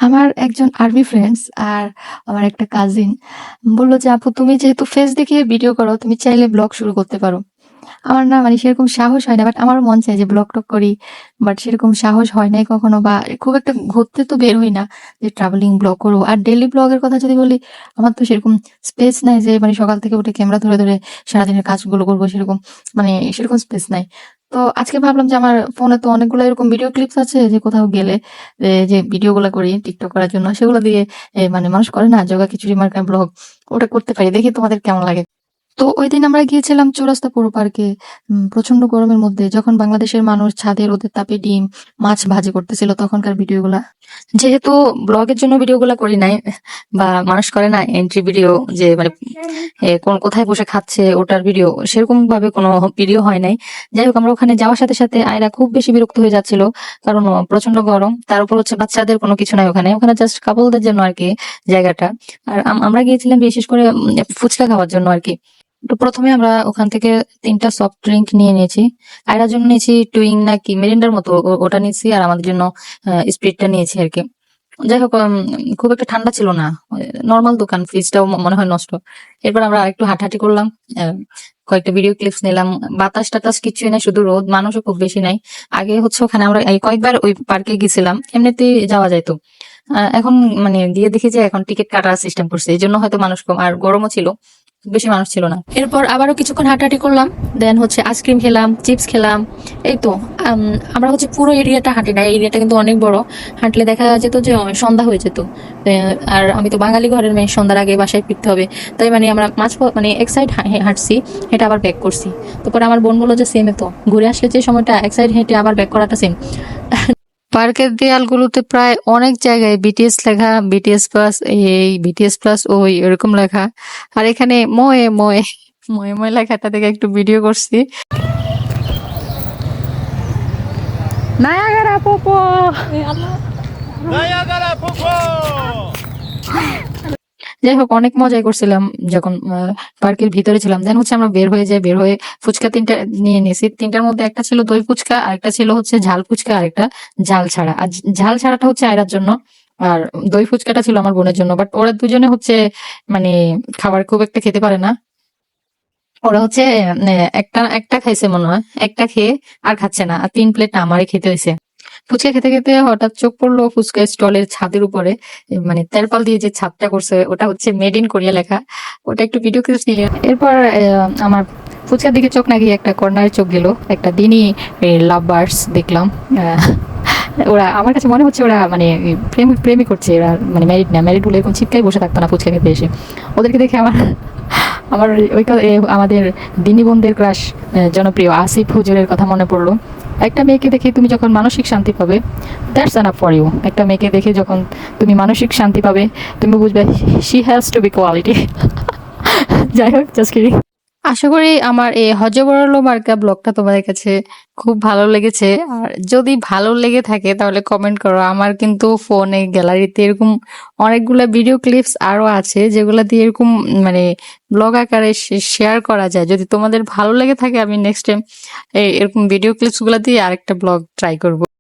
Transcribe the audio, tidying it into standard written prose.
আমার একজন army friends আর আমার একটা কাজিন বলল যে, "আপু তুমি যেহেতু ফেস দেখিয়ে ভিডিও করো, তুমি চাইলে ব্লগ শুরু করতে পারো।" আমার না মানে সেরকম সাহস হয় না। বাট আমারও মন চায় যে ব্লগ-টক করি। বাট সেরকম সাহস হয় নাই কখনো বা খুব একটা ঘুরতে তো বের হই না যে ট্রাভেলিং ব্লগ করব। আর ডেইলি ব্লগের কথা যদি বলি, আমার তো সেরকম স্পেস নাই যে মানে সকাল থেকে উঠে ক্যামেরা ধরে সারাদিনের কাজগুলো করব সেরকম সেরকম স্পেস নাই। তো আজকে ভাবলাম যে আমার ফোনে তো অনেকগুলো এরকম ভিডিও ক্লিপস আছে যে কোথাও গেলে যে ভিডিওগুলা করি টিকটক করার জন্য সেগুলো দিয়ে মানুষ করে না জগা খিচুড়ি মার্কা ব্লগ ওটা করতে পারি। দেখি তোমাদের কেমন লাগে। তো ঐদিন আমরা গিয়েছিলাম চৌরাস্তা পৌর পার্কে। প্রচন্ড গরমের মধ্যে যখন বাংলাদেশের মানুষ ছাদে রোদের তাপে ডিম, মাছ ভাজি করতেছিল তখনকার ভিডিওগুলা। যেহেতু ব্লগের জন্য ভিডিওগুলা করি নাই বা মানুষ করে না এন্ট্রি ভিডিও যে কোন কোথায় বসে খাচ্ছে ওটার ভিডিও সেরকম ভাবে কোনো ভিডিও হয় নাই। যাই হোক আমরা ওখানে যাওয়ার সাথে সাথে আয়রা খুব বেশি বিরক্ত হয়ে যাচ্ছিল কারণ প্রচন্ড গরম, তার উপর হচ্ছে বাচ্চাদের কোনো কিছু নাই ওখানে, ওখানে জাস্ট কাপলদের জন্য আর কি জায়গাটা। আর আমরা গিয়েছিলাম বিশেষ করে ফুচকা খাওয়ার জন্য আর কি। তো প্রথমে আমরা ওখান থেকে 3টা সফট ড্রিঙ্ক নিয়ে নিয়েছি। আয়রার জন্য নিয়েছি টুইং নাকি মেরিন্ডার মতো ওটা নিয়েছি, আর আমাদের জন্য স্প্রিটটা নিয়েছি আর কি। যাই হোক খুব একটা ঠান্ডা ছিল না, নর্মাল দোকান, ফ্রিজটাও মনে হয় নষ্ট। এরপর আমরা একটু হাঁটাহাঁটি করলাম, কয়েকটা ভিডিও ক্লিপস নিলাম। বাতাস টাতাস কিছুই নাই, শুধু রোদ, মানুষও খুব বেশি নাই। আগে হচ্ছে ওখানে আমরা কয়েকবার ওই পার্কে গেছিলাম, এমনিতেই যাওয়া যাইতো। এখন গিয়ে দেখি যে এখন টিকিট কাটার সিস্টেম করছে, এই জন্য হয়তো মানুষ কম, আর গরমও ছিল, বেশি মানুষ ছিল না। এরপর আবারও কিছুক্ষণ হাঁটাহাঁটি করলাম, দেন হচ্ছে আইসক্রিম খেলাম, চিপস খেলাম। এই তো আমরা হচ্ছে পুরো এরিয়াটা হাঁটি না, এরিয়াটা কিন্তু অনেক বড়। হাঁটলে দেখা যেত যে সন্ধ্যা হয়ে যেত। আর আমি তো বাঙালি ঘরের মেয়ে, সন্ধ্যার আগে বাসায় ফিরতে হবে। তাই আমরা এক সাইড হাঁটছি, হেঁটে আবার ব্যাক করছি। তারপর আমার বোন বললো যে সেম, তো ঘুরে আসলে যে সময়টা এক সাইড হেঁটে আবার ব্যাক করাটা সেম। পার্কের দেয়ালগুলোতে প্রায় অনেক জায়গায় বিটিএস লেখা, বিটিএস প্লাস এই, বিটিএস প্লাস ওই, এরকম লেখা। আর এখানে ময়ে ময়ে ময়ে ময়ে লেখাটা থেকে একটু ভিডিও করছি। নায়াগারা পোপো, নায়াগারা পোপো। যাই হোক অনেক মজাই করছিলাম যখন পার্কের ভিতরে ছিলাম। দেন হচ্ছে আমরা বের হয়ে ফুচকা 3টা নিয়ে নিয়েছি। 3টার মধ্যে একটা ছিল দই ফুচকা, আরেকটা ছিল হচ্ছে ঝাল ফুচকা, আরেকটা ঝাল ছাড়া। আর ঝাল ছাড়াটা হচ্ছে আয়রার জন্য, আর দই ফুচকাটা ছিল আমার বোনের জন্য। বাট ওরা দুজনে হচ্ছে মানে খাবার খুব একটা খেতে পারে না। ওরা হচ্ছে একটা একটা খাইছে মনে হয়, একটা খেয়ে আর খাচ্ছে না, আর 3 প্লেট আমারই খেতে হয়েছে। ফুচকা খেতে খেতে হঠাৎ চোখ পড়লো ফুচকা স্টলের ছাদের উপরে, তেরপাল দিয়ে যে ছাদটা করছে ওটা হচ্ছে মেড ইন কোরিয়া লেখা। ওটা একটু ভিডিও ক্লিপস নিলে। এরপর আমার ফুচকার দিকে চোখ না গিয়ে একটা কর্নারে চোখ গেল, একটা দিনই লাভ বার্ডস দেখলাম। ওরা আমার কাছে মনে হচ্ছে ওরা প্রেমই করছে, ওরা ম্যারিড না, ম্যারিড হলে এরকম ছিটকাই বসে থাকতো না ফুচকা খেতে এসে। ওদেরকে দেখে আমার আমার আমাদের দিনী বোনদের ক্রাশ জনপ্রিয় আসিফ হুজুরের কথা মনে পড়লো। একটা মেয়েকে দেখে তুমি যখন মানসিক শান্তি পাবে, দ্যাটস এনাফ ফর ইউ। একটা মেয়েকে দেখে যখন তুমি মানসিক শান্তি পাবে, তুমি বুঝবে she has to be quality. যাই হোক, জাস্ট কিডিং। আশা করি আমার এই হজবরল মার্কা ব্লগটা তোমাদের কাছে খুব ভালো লেগেছে। আর যদি ভালো লেগে থাকে তাহলে কমেন্ট করো। আমার কিন্তু ফোনে গ্যালারিতে এরকম অনেকগুলা ভিডিও ক্লিপস আরো আছে যেগুলা দিয়ে এরকম ব্লগ আকারে শেয়ার করা যায়। যদি তোমাদের ভালো লেগে থাকে আমি নেক্সট টাইম এরকম ভিডিও ক্লিপস গুলা দিয়ে আরেকটা ব্লগ ট্রাই করব।